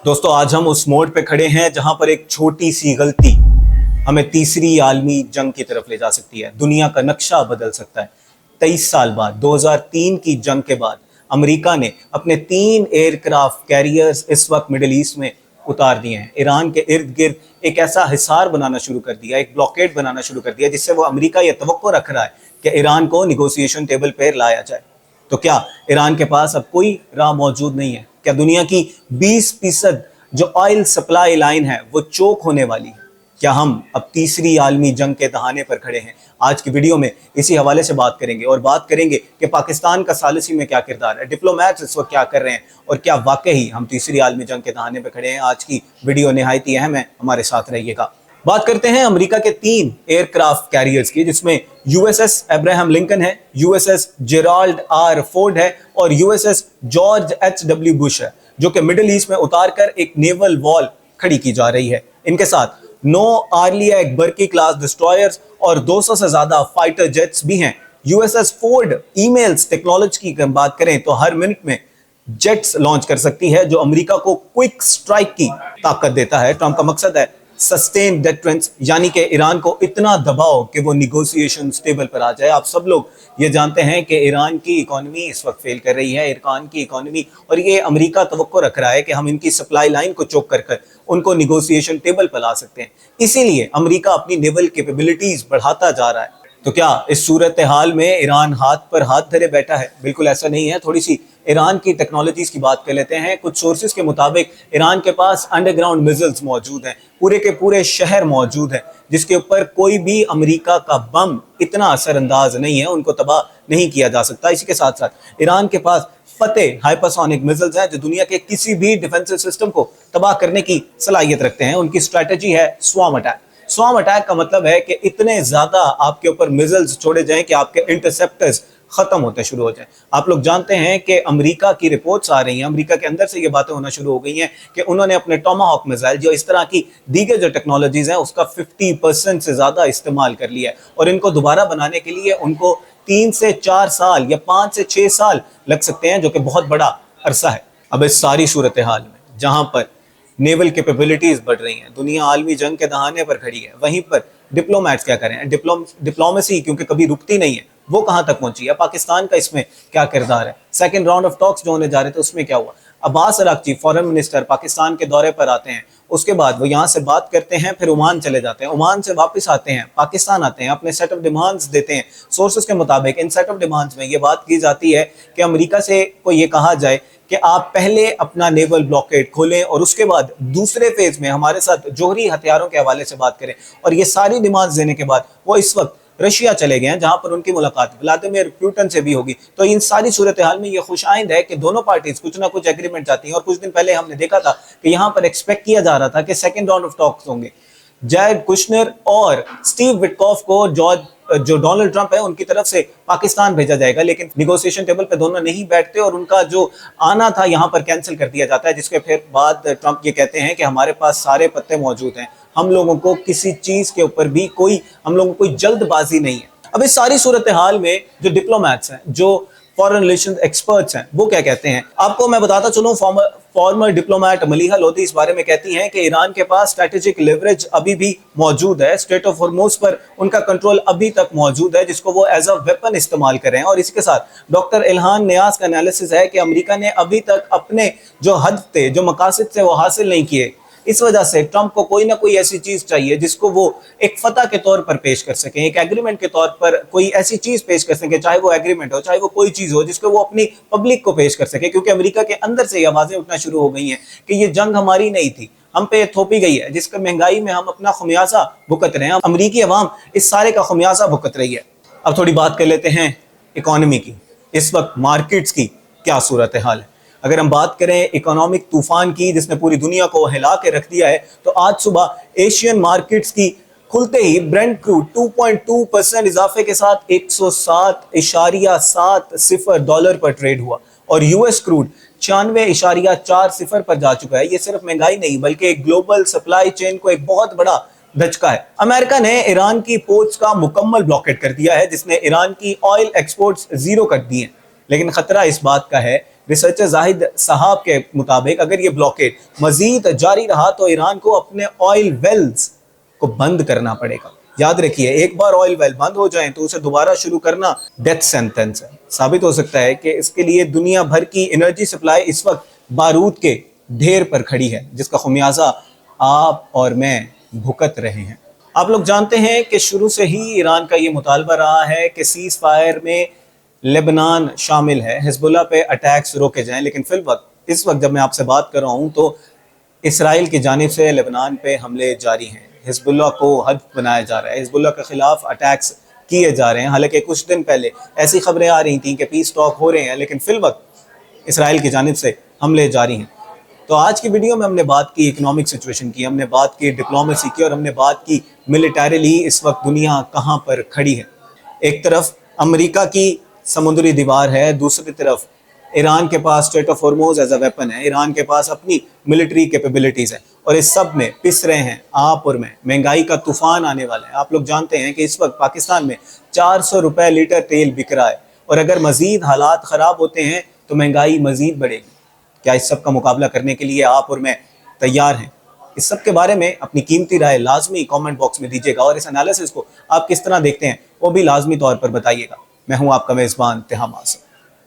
दोस्तों आज हम उस मोड़ पे खड़े हैं जहां पर एक छोटी सी गलती हमें तीसरी आलमी जंग की तरफ ले जा सकती है। दुनिया का नक्शा बदल सकता है। 23 साल बाद 2003 की जंग के बाद अमेरिका ने अपने 3 एयरक्राफ्ट कैरियर्स इस वक्त मिडिल ईस्ट में उतार दिए हैं। ईरान के इर्द गिर्द एक ऐसा हिसार बनाना शुरू कर दिया, एक ब्लॉकेड बनाना शुरू कर दिया, जिससे वो अमेरिका ये तवक्को रख रहा है कि ईरान को निगोशिएशन टेबल पर लाया जाए। तो क्या ईरान के पास अब कोई राह मौजूद नहीं है? क्या दुनिया की 20% जो ऑयल सप्लाई लाइन है वो चोक होने वाली है? क्या हम अब तीसरी आलमी जंग के दहाने पर खड़े हैं? आज की वीडियो में इसी हवाले से बात करेंगे और बात करेंगे कि पाकिस्तान का सालिसी में क्या किरदार है, डिप्लोमैट्स इस वक्त क्या कर रहे हैं और क्या वाकई हम तीसरी आलमी जंग के दहाने पर खड़े हैं। आज की वीडियो निहायत ही अहम है, हमारे साथ रहिएगा। बात करते हैं अमेरिका के 3 एयरक्राफ्ट कैरियर्स की, जिसमें यूएसएस अब्राहम लिंकन है, यूएसएस जेराल्ड आर फोर्ड है और यूएसएस जॉर्ज एच.डब्ल्यू. बुश है, जो कि मिडिल ईस्ट में उतारकर एक नेवल वॉल खड़ी की जा रही है। इनके साथ 9 आर्लिया बर्की क्लास डिस्ट्रॉयर्स और 200 से ज्यादा फाइटर जेट्स भी हैं। यूएसएस फोर्ड ईमेल्स टेक्नोलॉजी की बात करें तो हर मिनट में जेट्स लॉन्च कर सकती है, जो अमेरिका को क्विक स्ट्राइक की ताकत देता है। ट्रंप का मकसद है सस्टेन डेटरेंस, यानी कि ईरान को इतना दबाओ कि वो निगोशिएशन टेबल पर आ जाए। आप सब लोग ये जानते हैं कि ईरान की इकोनॉमी इस वक्त फेल कर रही है, ईरान की इकोनॉमी, और ये अमेरिका तवक्को रख रहा है कि हम इनकी सप्लाई लाइन को चोक कर उनको निगोशिएशन टेबल पर ला सकते हैं। इसीलिए अमेरिका अपनी नेवल कैपेबिलिटीज बढ़ाता जा रहा है। तो क्या इस सूरत हाल में ईरान हाथ पर हाथ धरे बैठा है? बिल्कुल ऐसा नहीं है। थोड़ी सी ईरान की टेक्नोलॉजीज की बात कर लेते हैं। कुछ सोर्सेज के मुताबिक ईरान के पास अंडरग्राउंड मिसाइल्स मौजूद हैं, पूरे के पूरे शहर मौजूद हैं, जिसके ऊपर कोई भी अमेरिका का बम इतना असरअंदाज नहीं है, उनको तबाह नहीं किया जा सकता। इसी के साथ साथ ईरान के पास फतेह हाइपरसोनिक मिसाइल्स हैं, जो दुनिया के किसी भी डिफेंसिव सिस्टम को तबाह करने की सलाहियत रखते हैं। उनकी स्ट्रैटेजी है स्वार्म अटैक। स्वार्म अटैक का मतलब है कि इतने ज्यादा आपके ऊपर मिसाइल्स छोड़े जाएं कि आपके इंटरसेप्टर्स खत्म होते शुरू हो जाएं। आप लोग जानते हैं कि अमेरिका की रिपोर्ट्स आ रही हैं, अमेरिका के अंदर से ये बातें होना शुरू हो गई हैं कि उन्होंने अपने टोमाहॉक मिसाइल, जो इस तरह की दीगर जो टेक्नोलॉजीज हैं, उसका 50% से ज्यादा इस्तेमाल कर लिया है और इनको दोबारा बनाने के लिए उनको 3 से 4 साल या 5 से 6 साल लग सकते हैं, जो कि बहुत बड़ा अरसा है। अब इस सारी सूरत हाल में जहां पर नेवल कैपेबिलिटीज बढ़ रही हैं, दुनिया आलमी जंग के दहाने पर खड़ी है, वहीं पर डिप्लोमैट्स क्या करें? डिप्लोमेसी क्योंकि कभी रुकती नहीं है, वो कहां तक पहुंची है? पाकिस्तान का इसमें क्या किरदार है? सेकंड राउंड ऑफ टॉक्स जो होने जा रहे थे उसमें क्या हुआ? Abbas Araghchi foreign minister Pakistan के दौरे पर आते हैं, उसके बाद वो यहाँ से बात करते हैं, फिर ओमान चले जाते हैं, ओमान से वापस आते हैं, पाकिस्तान आते हैं, अपने सेट ऑफ डिमांड्स देते हैं। सोर्सेज के मुताबिक इन सेट ऑफ डिमांड्स में ये बात की जाती है कि अमेरिका से को ये कहा जाए कि आप पहले अपना नेवल ब्लॉकेड खोलें और उसके बाद दूसरे फेज में हमारे साथ जोहरी हथियारों के हवाले से बात करें। और ये सारी डिमांड्स देने के बाद वो इस वक्त रशिया चले गए हैं, जहां पर उनकी मुलाकात व्लादिमीर पुतिन से भी होगी। तो इन सारी सूरत हाल में ये खुशाइंद है कि दोनों पार्टीज कुछ ना कुछ एग्रीमेंट चाहती हैं। और कुछ दिन पहले हमने देखा था कि यहाँ पर एक्सपेक्ट किया जा रहा था कि सेकेंड राउंड ऑफ टॉक्स होंगे। जैरेड कुशनर और स्टीव विटकॉफ को जो डोनाल्ड ट्रंप है उनकी तरफ से पाकिस्तान भेजा जाएगा, लेकिन निगोशिएशन टेबल पे दोनों नहीं बैठते और उनका जो आना था यहाँ पर कैंसिल कर दिया जाता है, जिसके फिर बाद ट्रंप ये कहते हैं कि हमारे पास सारे पत्ते मौजूद हैं, हम लोगों को किसी चीज के ऊपर भी हम लोगों को कोई जल्दबाजी नहीं है। अब इस सारी सूरत हाल में जो डिप्लोमैट्स हैं, जो फॉरेन रिलेशंस एक्सपर्ट्स हैं, वो क्या कहते हैं आपको मैं बताता चलूं। फॉर्मर डिप्लोमैट मलीहा लोधी इस बारे में कहती हैं कि ईरान के पास स्ट्रेटेजिक लेवरेज अभी भी मौजूद है, स्ट्रेट ऑफ हॉर्मुज़ पर उनका कंट्रोल अभी तक मौजूद है, जिसको वो एज अ वेपन इस्तेमाल कर रहे हैं। और इसके साथ डॉक्टर इल्हान नियाज का एनालिसिस है कि अमेरिका ने अभी तक अपने जो हद थे, जो मकासद थे, वो हासिल नहीं किए। इस वजह से ट्रंप को कोई ना कोई ऐसी चीज चाहिए जिसको वो एक फतह के तौर पर पेश कर सकें, एक एग्रीमेंट के तौर पर कोई ऐसी चीज पेश कर सकें, चाहे वो एग्रीमेंट हो, चाहे वो कोई चीज हो, जिसको वो अपनी पब्लिक को पेश कर सके। क्योंकि अमेरिका के अंदर से ये आवाजें उठना शुरू हो गई हैं कि ये जंग हमारी नहीं थी, हम पे थोपी गई है, जिसका महंगाई में हम अपना खमियाजा भुगत रहे हैं। अमरीकी अवाम इस सारे का खमियाजा भुगत रही है। अब थोड़ी बात कर लेते हैं इकोनॉमी की। इस वक्त मार्केट्स की क्या सूरत हाल है? अगर हम बात करें इकोनॉमिक तूफान की, जिसने पूरी दुनिया को हिला के रख दिया है, तो आज सुबह एशियन मार्केट्स की खुलते ही ब्रेंट क्रूड 2.2% इजाफे के साथ 107.70 डॉलर पर ट्रेड हुआ और यूएस क्रूड 96.40 पर जा चुका है। ये सिर्फ महंगाई नहीं बल्कि एक ग्लोबल सप्लाई चेन को एक बहुत बड़ा धचका है। अमेरिका ने ईरान की पोर्ट्स का मुकम्मल ब्लॉकेट कर दिया है, जिसने ईरान की ऑयल एक्सपोर्ट्स जीरो कर दी हैं। लेकिन खतरा इस बात का है रिसर्चर जाहिद साहब के मुताबिक अगर ये ब्लॉकेड मजीद जारी रहा तो ईरान को अपने ऑयल वेल्स को बंद करना पड़ेगा। याद रखिए, एक बार ऑयल वेल बंद हो जाए तो उसे दोबारा शुरू करना डेथ सेंटेंस है। साबित हो सकता है कि इसके लिए दुनिया भर की एनर्जी सप्लाई इस वक्त बारूद के ढेर पर खड़ी है, जिसका खुमियाजा आप और मैं भुगत रहे हैं। आप लोग जानते हैं कि शुरू से ही ईरान का ये मुतालबा रहा है कि सीज फायर में लेबनान शामिल है, हिजबुल्लाह पे अटैक्स रोके जाएं, लेकिन इस वक्त जब मैं आपसे बात कर रहा हूँ तो इसराइल की जानिब से लेबनान पे हमले जारी हैं। हिजबुल्लाह को हद बनाया जा रहा है, हिजबुल्लाह के खिलाफ अटैक्स किए जा रहे हैं। हालांकि कुछ दिन पहले ऐसी खबरें आ रही थी कि पीस टॉक हो रहे हैं, लेकिन फिलवक्त इसराइल की जानिब से हमले जारी हैं। तो आज की वीडियो में हमने बात की इकोनॉमिक सिचुएशन की, हमने बात की डिप्लोमेसी की, और हमने बात की मिलिटरीली इस वक्त दुनिया कहाँ पर खड़ी है। एक तरफ अमेरिका की समुद्री दीवार है, दूसरी तरफ ईरान के पास strait of Hormuz as a weapon है, ईरान के पास अपनी मिलिट्री कैपेबिलिटीज़ है, और इस सब में पिस रहे हैं आप और मैं। महंगाई का तूफान आने वाला है। आप लोग जानते हैं कि इस वक्त पाकिस्तान में 400 रुपए लीटर तेल बिक रहा है, और अगर मजीद हालात ख़राब होते हैं तो महंगाई मजीद बढ़ेगी। क्या इस सब का मुकाबला करने के लिए आप और मैं तैयार हैं? इस सब के बारे में अपनी कीमती राय लाजमी कमेंट बॉक्स में दीजिएगा, और इस एनालिसिस को आप किस तरह देखते हैं वो भी लाजमी तौर पर बताइएगा। मैं हूं आपका मेज़बान तिहाम आसिफ।